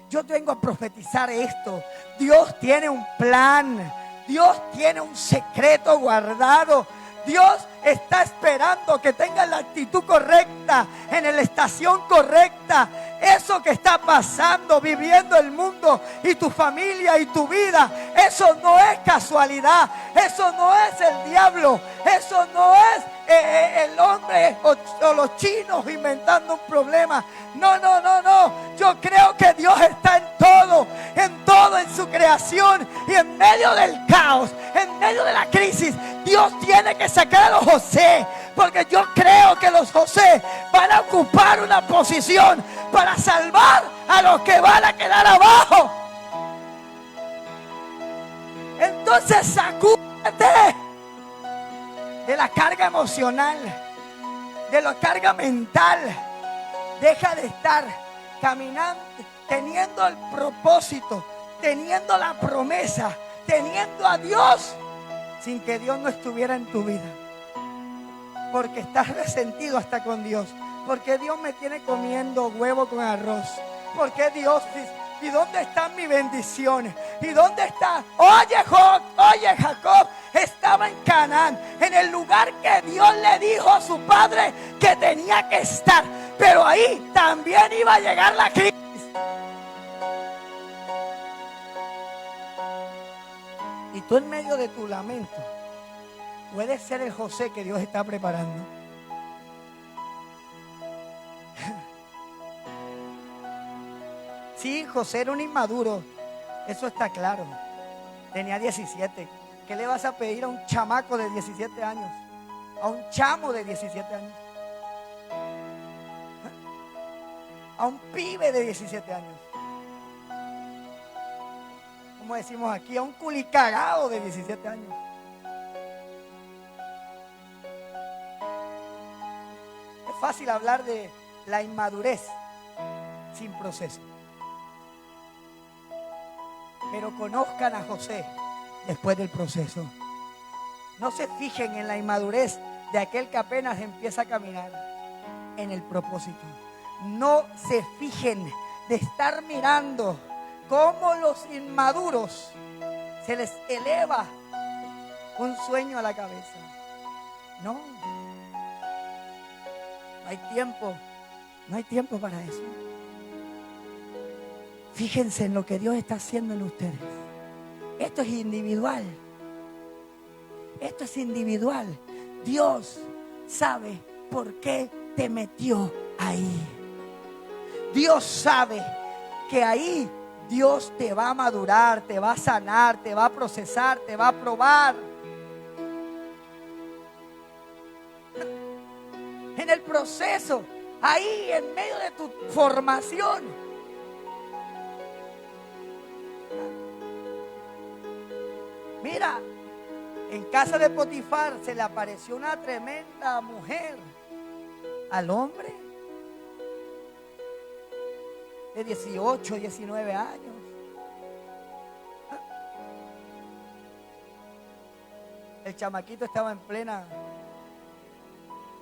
[SPEAKER 2] Yo vengo a profetizar esto. Dios tiene un plan. Dios tiene un secreto guardado. Dios está esperando que tengas la actitud correcta, en la estación correcta. Eso que está pasando, viviendo el mundo y tu familia y tu vida, eso no es casualidad. Eso no es el diablo. Eso no es el hombre o los chinos inventando un problema. No. Yo creo que Dios está en todo en su creación. Y en medio del caos, en medio de la crisis, Dios tiene que sacar a los José. Porque yo creo que los José van a ocupar una posición para salvar a los que van a quedar abajo. Entonces sacúdete de la carga emocional, de la carga mental. Deja de estar caminando, teniendo el propósito, teniendo la promesa, teniendo a Dios, sin que Dios no estuviera en tu vida. Porque estás resentido hasta con Dios. Porque Dios me tiene comiendo huevo con arroz. Porque Dios, ¿y dónde están mis bendiciones? ¿Y dónde está? Oye, Jacob estaba en Canaán, en el lugar que Dios le dijo a su padre que tenía que estar. Pero ahí también iba a llegar la crisis. Y tú en medio de tu lamento puedes ser el José que Dios está preparando. Sí, José era un inmaduro, eso está claro. Tenía 17. ¿Qué le vas a pedir a un chamaco de 17 años? A un chamo de 17 años. A un pibe de 17 años. Como decimos aquí, a un culicagado de 17 años. Es fácil hablar de la inmadurez sin proceso. Pero conozcan a José después del proceso. No se fijen en la inmadurez de aquel que apenas empieza a caminar, en el propósito. No se fijen de estar mirando cómo los inmaduros se les eleva un sueño a la cabeza. No hay tiempo para eso. Fíjense en lo que Dios está haciendo en ustedes. Esto es individual. Esto es individual. Dios sabe por qué te metió ahí. Dios sabe que ahí Dios te va a madurar, te va a sanar, te va a procesar, te va a probar. En el proceso, ahí en medio de tu formación, mira, En casa de Potifar se le apareció una tremenda mujer al hombre de 18, 19 años. El chamaquito estaba en plena,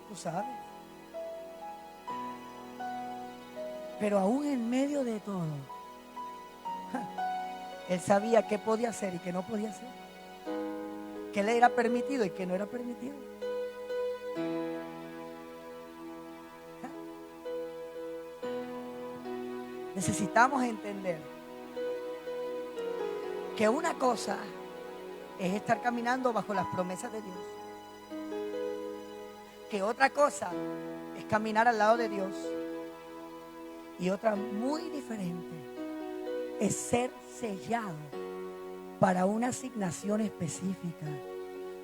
[SPEAKER 2] tú sabes. Pero aún en medio de todo, él sabía qué podía hacer y qué no podía hacer, qué le era permitido y qué no era permitido. Necesitamos entender que una cosa es estar caminando bajo las promesas de Dios, que otra cosa es caminar al lado de Dios, y otra muy diferente es ser sellado para una asignación específica,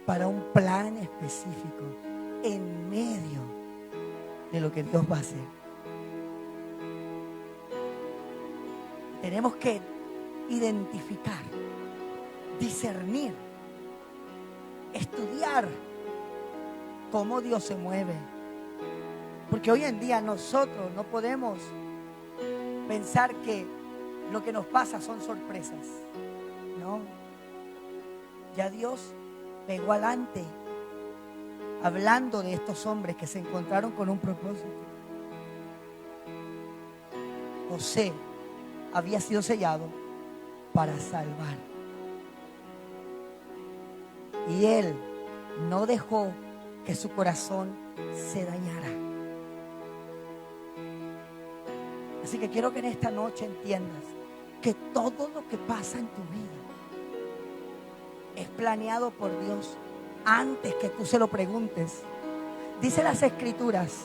[SPEAKER 2] para un plan específico, en medio de lo que Dios va a hacer. Tenemos que identificar, discernir, estudiar cómo Dios se mueve. Porque hoy en día nosotros no podemos pensar que lo que nos pasa son sorpresas. No. Ya Dios pegó adelante hablando de estos hombres que se encontraron con un propósito. José había sido sellado para salvar. Y él no dejó que su corazón se dañara. Así que quiero que en esta noche entiendas que todo lo que pasa en tu vida es planeado por Dios antes que tú se lo preguntes. Dice las Escrituras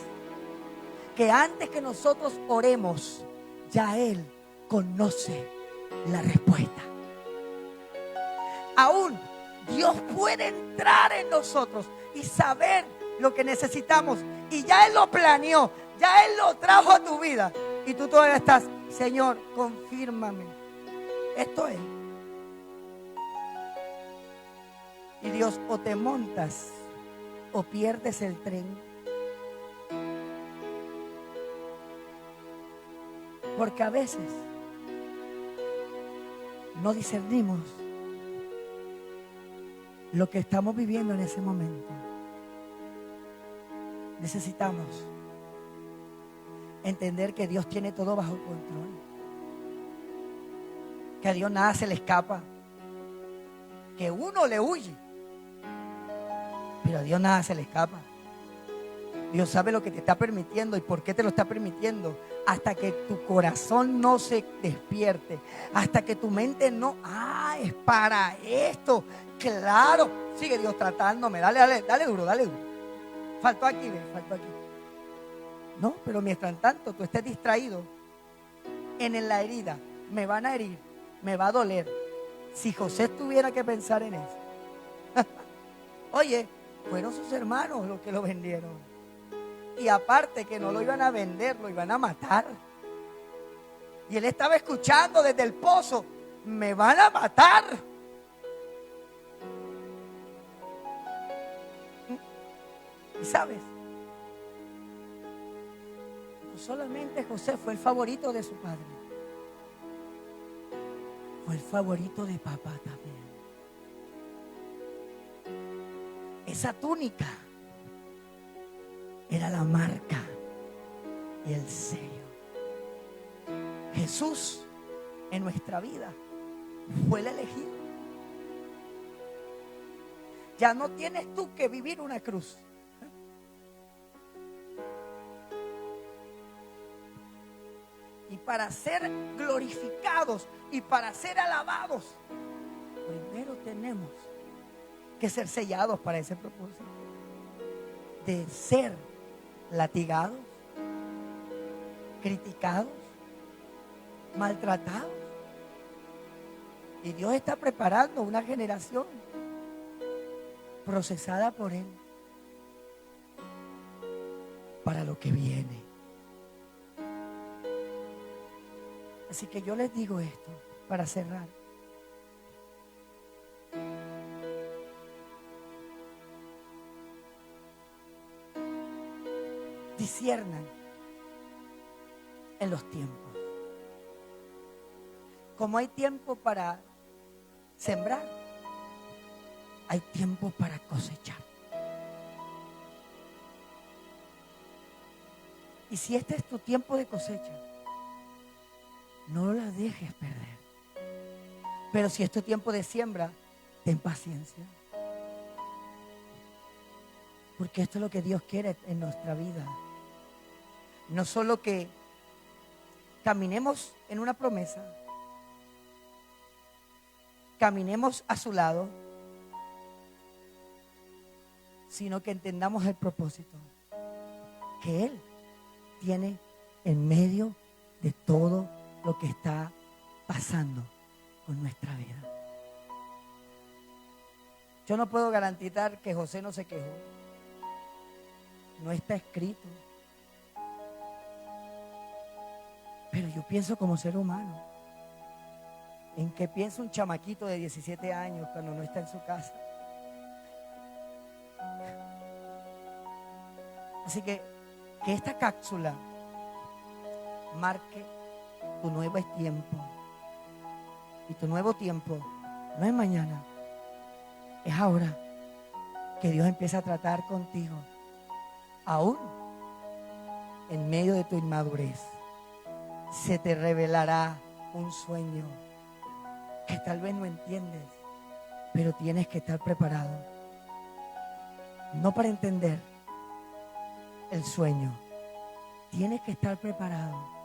[SPEAKER 2] que antes que nosotros oremos, ya Él conoce la respuesta. Aún Dios puede entrar en nosotros y saber lo que necesitamos, y ya Él lo planeó, ya Él lo trajo a tu vida, y tú todavía estás: Señor, confírmame, esto es. Y Dios, o te montas o pierdes el tren. Porque a veces no discernimos lo que estamos viviendo en ese momento. Necesitamos entender que Dios tiene todo bajo control, que a Dios nada se le escapa, que uno le huye, pero a Dios nada se le escapa. Dios sabe lo que te está permitiendo y por qué te lo está permitiendo. Hasta que tu corazón no se despierte, hasta que tu mente no, es para esto. Claro, sigue Dios tratándome, dale duro. Faltó aquí. No, pero mientras tanto tú estés distraído en la herida, me van a herir, me va a doler. Si José tuviera que pensar en eso, oye, fueron sus hermanos los que lo vendieron. Y aparte que no lo iban a vender, lo iban a matar. Y él estaba escuchando desde el pozo: me van a matar. Y sabes, no solamente José fue el favorito de su padre, fue el favorito de papá también. Esa túnica era la marca y el sello. Jesús en nuestra vida fue el elegido. Ya no tienes tú que vivir una cruz. Y para ser glorificados y para ser alabados, primero tenemos que ser sellados para ese propósito de ser latigados, criticados, maltratados. Y Dios está preparando una generación procesada por Él para lo que viene. Así que yo les digo esto para cerrar. disciernan en los tiempos. Como hay tiempo para sembrar, hay tiempo para cosechar. Y si este es tu tiempo de cosecha, no la dejes perder. Pero si es tu tiempo de siembra, ten paciencia. Porque esto es lo que Dios quiere en nuestra vida. No solo que caminemos en una promesa, caminemos a su lado, sino que entendamos el propósito que Él tiene en medio de todo lo que está pasando con nuestra vida. Yo no puedo garantizar que José no se quejó. No está escrito. Pero yo pienso como ser humano. ¿En qué piensa un chamaquito de 17 años cuando no está en su casa? Así que esta cápsula marque tu nuevo tiempo. Y tu nuevo tiempo no es mañana, es ahora que Dios empieza a tratar contigo, aún en medio de tu inmadurez. Se te revelará un sueño que tal vez no entiendes, pero tienes que estar preparado, no para entender el sueño, tienes que estar preparado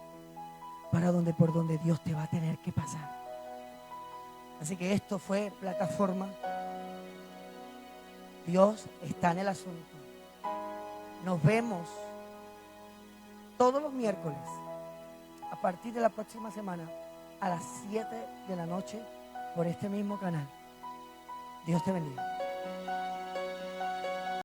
[SPEAKER 2] para por donde Dios te va a tener que pasar. Así que esto fue Plataforma. Dios está en el asunto. Nos vemos todos los miércoles a partir de la próxima semana a las 7 de la noche por este mismo canal. Dios te bendiga.